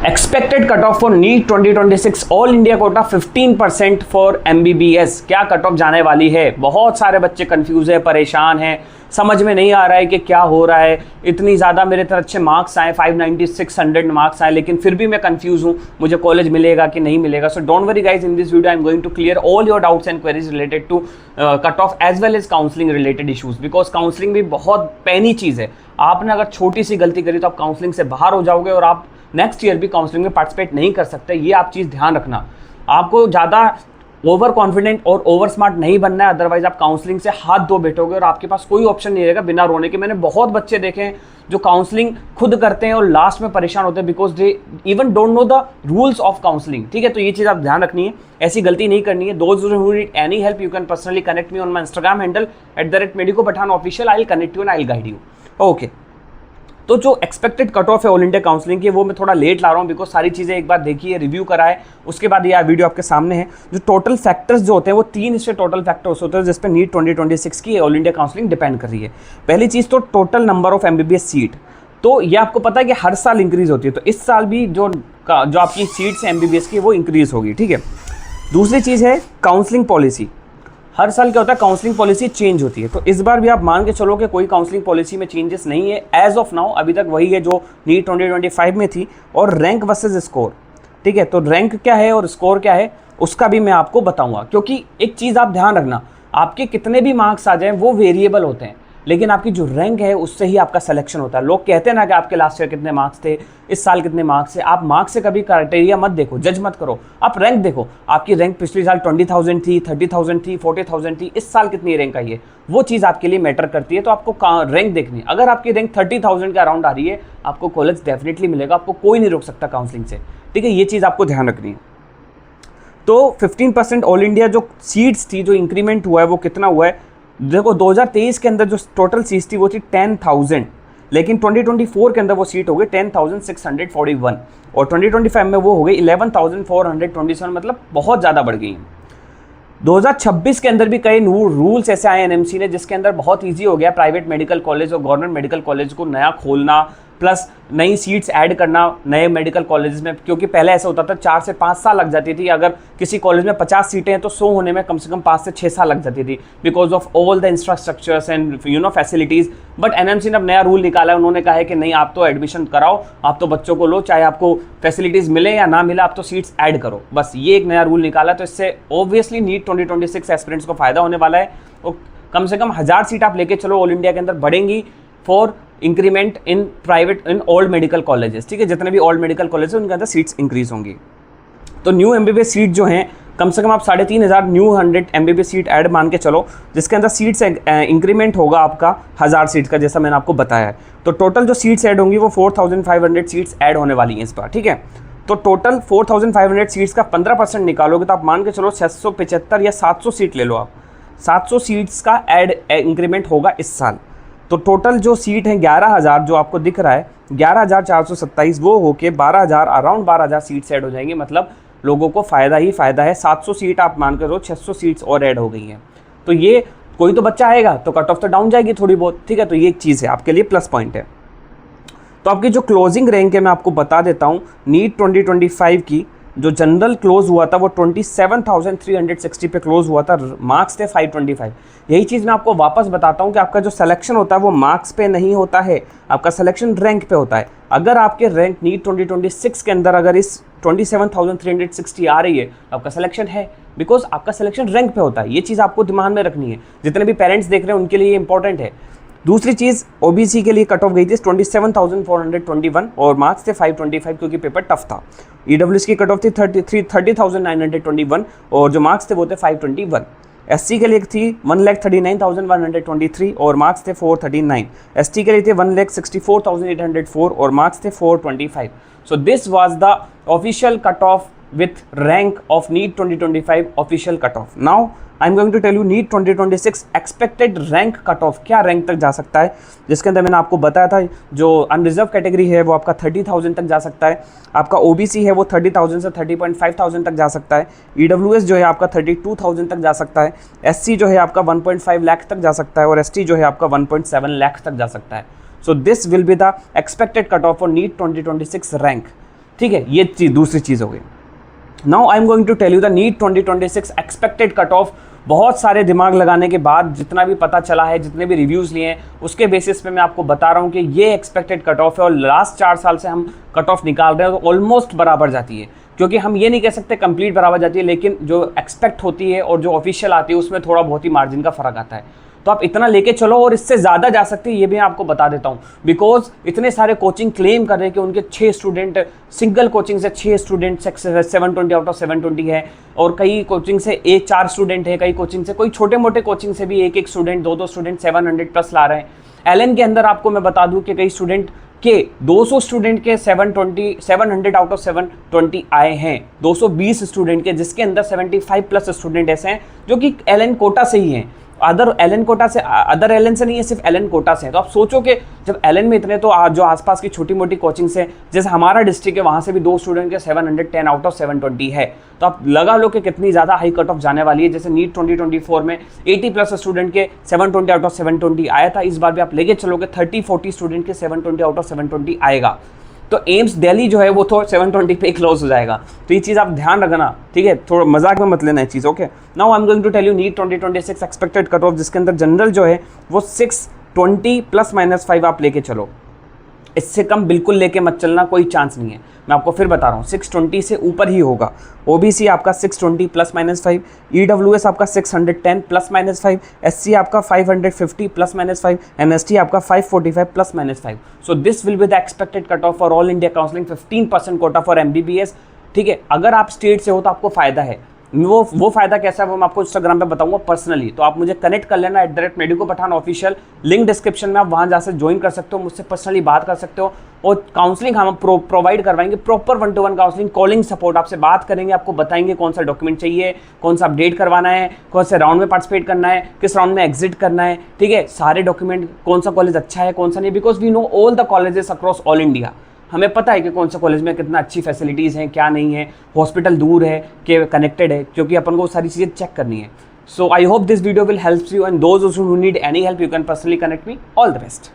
Expected cut off for NEET 2026 all India quota 15% for MBBS. क्या cut off जाने वाली है? बहुत सारे बच्चे कंफ्यूज है, परेशान हैं, समझ में नहीं आ रहा है कि क्या हो रहा है। इतनी ज़्यादा मेरे तरह अच्छे मार्क्स आए, 590 600 मार्क्स आए, लेकिन फिर भी मैं कंफ्यूज हूँ, मुझे कॉलेज मिलेगा कि नहीं मिलेगा। So don't worry guys, in this video I am going to clear all your doubts and queries related to cut off as well as counselling related issues, because counselling भी बहुत पैनी चीज़ है। आपने अगर छोटी सी गलती करी तो आप काउंसलिंग से बाहर हो जाओगे और आप नेक्स्ट ईयर भी काउंसलिंग में पार्टिसिपेट नहीं कर सकते। ये आप चीज़ ध्यान रखना। आपको ज़्यादा ओवर कॉन्फिडेंट और ओवर स्मार्ट नहीं बनना है, अदरवाइज आप काउंसलिंग से हाथ धो बैठोगे और आपके पास कोई ऑप्शन नहीं रहेगा बिना रोने के। मैंने बहुत बच्चे देखे हैं जो काउंसलिंग खुद करते हैं और लास्ट में परेशान होते हैं because they even don't know the rules of counselling. ठीक है, तो ये चीज़ आप ध्यान रखनी है, ऐसी गलती नहीं करनी है। Those who need any help you can personally connect me on my Instagram handle @medicopathan_official। I will connect you and I will guide you. Okay, तो जो एक्सपेक्टेड कट ऑफ है ऑल इंडिया काउंसलिंग की, वो मैं थोड़ा late ला रहा हूँ because सारी चीज़ें एक बार देखी है, रिव्यू करा है, उसके बाद ये वीडियो आपके सामने है। जो टोटल फैक्टर्स जो होते हैं वो 3 इससे टोटल फैक्टर्स होते हैं जिस पे नीट 2026 की ऑल इंडिया काउंसलिंग डिपेंड कर रही है। पहली चीज़ तो total number of MBBS seat, तो ये आपको पता है कि हर साल इंक्रीज होती है, तो इस साल भी जो आपकी सीट्स है एमबीबीएस की वो इंक्रीज होगी। ठीक है, दूसरी चीज़ है काउंसलिंग पॉलिसी। हर साल क्या होता है, काउंसलिंग पॉलिसी चेंज होती है, तो इस बार भी आप मान के चलो कि कोई काउंसलिंग पॉलिसी में चेंजेस नहीं है एज ऑफ नाउ। अभी तक वही है जो नीट 2025 में थी। और रैंक वर्सेस स्कोर, ठीक है, तो रैंक क्या है और स्कोर क्या है उसका भी मैं आपको बताऊंगा, क्योंकि एक चीज़ आप ध्यान रखना, आपके कितने भी मार्क्स आ जाएं वो वेरिएबल होते हैं, लेकिन आपकी जो रैंक है उससे ही आपका सिलेक्शन होता है। लोग कहते हैं ना कि आपके लास्ट ईयर कितने मार्क्स थे, इस साल कितने मार्क्स थे। आप मार्क्स से कभी क्राइटेरिया मत देखो, जज मत करो, आप रैंक देखो। आपकी रैंक पिछले साल 20,000 थी, 30,000 थी, 40,000 थी, इस साल कितनी रैंक आई है, वो चीज़ आपके लिए मैटर करती है। तो आपको रैंक देखनी है। अगर आपकी रैंक 30,000 के अराउंड आ रही है, आपको कॉलेज डेफिनेटली मिलेगा, आपको कोई नहीं रोक सकता काउंसलिंग से। ठीक है, ये चीज़ आपको ध्यान रखनी है। तो 15% ऑल इंडिया जो सीट्स थी, जो इंक्रीमेंट हुआ है वो कितना हुआ है देखो। 2023 के अंदर जो टोटल सीट्स थी वो थी 10,000, लेकिन 2024 के अंदर वो सीट हो गई 10,641 और 2025 में वो हो गई 11,427, मतलब बहुत ज़्यादा बढ़ गई हैं। 2026 के अंदर भी कई रूल्स ऐसे आए एनएमसी ने जिसके अंदर बहुत ईजी हो गया प्राइवेट मेडिकल कॉलेज और गवर्नमेंट मेडिकल कॉलेज को नया खोलना, प्लस नई सीट्स ऐड करना नए मेडिकल कॉलेज में। क्योंकि पहले ऐसा होता था 4 से 5 साल लग जाती थी। अगर किसी कॉलेज में 50 सीटें हैं तो 100 होने में कम से कम 5 से 6 साल लग जाती थी, because of all the infrastructures and facilities. But NMC ने अब नया रूल निकाला है, उन्होंने कहा है कि नहीं, आप तो एडमिशन कराओ, आप तो बच्चों को लो, चाहे आपको फैसिलिटीज़ मिले या ना मिले, आप तो सीट्स ऐड करो। बस ये एक नया रूल निकाला, तो इससे ऑब्वियसली नीट 2026 एस्पिरेंट्स को फायदा होने वाला है। और कम से कम 1000 सीट आप लेके चलो, ऑल इंडिया के अंदर बढ़ेंगी for increment in private in old medical colleges. ठीक है, जितने भी ओल्ड मेडिकल कॉलेज हैं उनके अंदर सीट्स इंक्रीज होंगी। तो न्यू एमबीबीएस सीट जो हैं, कम से कम आप 3,500 न्यू 100 एमबीबीएस सीट ऐड मान के चलो, जिसके अंदर सीट्स इंक्रीमेंट होगा आपका 1000 सीट का, जैसा मैंने आपको बताया है। तो टोटल जो सीट्स ऐड होंगी वो 4,500 सीट्स ऐड होने वाली हैं इस बार। ठीक है, तो टोटल 4,500 सीट्स का 15% निकालोगे तो आप मान के चलो 675 या 700 सीट ले लो आप, 700 सीट्स का ऐड इंक्रीमेंट होगा इस साल। तो टोटल जो सीट है 11,000 जो आपको दिख रहा है 11,427, वो होके 12,000 अराउंड 12,000 सीट्स ऐड हो जाएंगी। मतलब लोगों को फ़ायदा ही फ़ायदा है। 700 सीट आप मान कर 600 सीट्स और ऐड हो गई हैं। तो ये कोई तो बच्चा आएगा तो कट ऑफ तो डाउन जाएगी थोड़ी बहुत। ठीक है, तो ये एक चीज़ है आपके लिए प्लस पॉइंट है। तो आपकी जो क्लोजिंग रैंक है मैं आपको बता देता हूँ। नीट 2025 की जो जनरल क्लोज हुआ था वो 27,360 पे क्लोज हुआ था, मार्क्स थे 525। यही चीज़ मैं आपको वापस बताता हूँ कि आपका जो सिलेक्शन होता है वो मार्क्स पे नहीं होता है, आपका सिलेक्शन रैंक पे होता है। अगर आपके रैंक नीट 2026 के अंदर अगर इस 27,360 आ रही है तो आपका सिलेक्शन है, बिकॉज आपका सिलेक्शन रैंक पे होता है। ये चीज़ आपको दिमाग में रखनी है, जितने भी पेरेंट्स देख रहे हैं उनके लिए इंपॉर्टेंट है। दूसरी चीज़, ओबीसी के लिए कट ऑफ गई थी 27,421 और मार्क्स थे 525 क्योंकि पेपर टफ था। ईडब्ल्यूएस की कट ऑफ थी 30,921 और जो मार्क्स थे वो थे 521। एससी के लिए थी 1,39,123 और मार्क्स थे 439। एसटी के लिए थे 1,64,804 और मार्क्स थे 425। So this was the official cut off with rank of NEET 2025 official cutoff. Now I am going to tell you NEET 2026 expected rank cutoff क्या रैंक तक जा सकता है, जिसके अंदर मैंने आपको बताया था जो अनरिजर्व कैटेगरी है वो आपका 30,000 तक जा सकता है, आपका ओबीसी है वो 30,000 से 30,500 तक जा सकता है, ईडब्ल्यूएस जो है आपका 32,000 तक जा सकता है, एससी जो है आपका 1.5 लाख तक जा सकता है और एसटी जो है आपका 1.7 लाख तक जा सकता है। So this will be the expected cut off for NEET 2026 rank. ठीक है, ये चीज दूसरी चीज़ हो गई। Now I am going to tell you the NEET 2026 expected cut off. बहुत सारे दिमाग लगाने के बाद जितना भी पता चला है, जितने भी रिव्यूज़ लिए हैं, उसके बेसिस पे मैं आपको बता रहा हूँ कि ये एक्सपेक्टेड कट ऑफ है और लास्ट 4 साल से हम कट ऑफ निकाल रहे हैं तो ऑलमोस्ट बराबर जाती है। क्योंकि हम ये नहीं कह सकते कंप्लीट बराबर जाती है, लेकिन जो एक्सपेक्ट होती है और जो ऑफिशियल आती है उसमें थोड़ा बहुत ही मार्जिन का फर्क आता है। तो आप इतना लेके चलो और इससे ज़्यादा जा सकती है, ये भी मैं आपको बता देता हूँ। बिकॉज इतने सारे कोचिंग क्लेम कर रहे हैं कि उनके 6 स्टूडेंट, सिंगल कोचिंग से 6 स्टूडेंट 720 आउट ऑफ 720 है, और कई कोचिंग से 4 स्टूडेंट है, कई कोचिंग से, कोई छोटे मोटे कोचिंग से भी 1 स्टूडेंट 2 स्टूडेंट 700 प्लस ला रहे हैं। एलन के अंदर आपको मैं बता दूं कि कई स्टूडेंट के 200 स्टूडेंट के 700 आउट ऑफ 720 आए हैं, 220 स्टूडेंट के, जिसके अंदर 75 प्लस स्टूडेंट ऐसे हैं जो कि एलन कोटा से ही हैं। अदर एलन कोटा से, अदर एलन से नहीं है, सिर्फ एलन कोटा से है। तो आप सोचो कि जब एलन में इतने, तो जो आसपास की छोटी मोटी कोचिंग से, जैसे हमारा डिस्ट्रिक्ट है, वहाँ से भी 2 स्टूडेंट के 710 आउट ऑफ 720 है। तो आप लगा लो कि कितनी ज़्यादा हाई कट ऑफ जाने वाली है। जैसे नीट 2024 में 80 प्लस स्टूडेंट के 720 आउट ऑफ 720 आया था, इस बार भी आप लेके चलोगे 30-40 स्टूडेंट के 720 आउट ऑफ 720 आएगा। तो एम्स दिल्ली जो है वो तो 720 पे क्लोज हो जाएगा। तो ये चीज़ आप ध्यान रखना, ठीक है, थोड़ा मजाक में मत लेना ये चीज़। Okay, now I am going to tell you NEET 2026 expected cut off, जिसके अंदर जनरल जो है वो 620 ±5 आप लेके चलो। इससे कम बिल्कुल लेके मत चलना, कोई चांस नहीं है। मैं आपको फिर बता रहा हूँ, 620 से ऊपर ही होगा। ओबीसी आपका 620 ±5, ईडब्ल्यूएस आपका 610 ±5, एससी आपका 550 ±5, एंड एसटी आपका 545 ±5। सो this will be the expected cut off for all India counselling, 15% Kota for MBBS. ठीक है, अगर आप स्टेट से हो तो आपको फ़ायदा है। वो फायदा कैसा है वो मैं आपको इंस्टाग्राम पे बताऊंगा पर्सनली। तो आप मुझे कनेक्ट कर लेना @medico Pathan official, link description में, आप वहां जा से ज्वाइन कर सकते हो, मुझसे पर्सनली बात कर सकते हो, और काउंसलिंग हम प्रोवाइड करवाएंगे, proper 1-to-1 counselling, calling support, आपसे बात करेंगे, आपको बताएंगे कौन सा डॉक्यूमेंट चाहिए, कौन सा अपडेट करवाना है, कौन से राउंड में पार्टिसिपेट करना है, किस राउंड में एग्जिट करना है, ठीक है, सारे डॉक्यूमेंट, कौन सा कॉलेज अच्छा है कौन सा नहीं, because we know all the colleges across all India. हमें पता है कि कौन सा कॉलेज में कितना अच्छी फैसिलिटीज़ हैं, क्या नहीं है, हॉस्पिटल दूर है कि कनेक्टेड है, क्योंकि अपन को सारी चीज़ें चेक करनी है। So I hope this video will help you, and those who need any help you can personally connect me. All the best.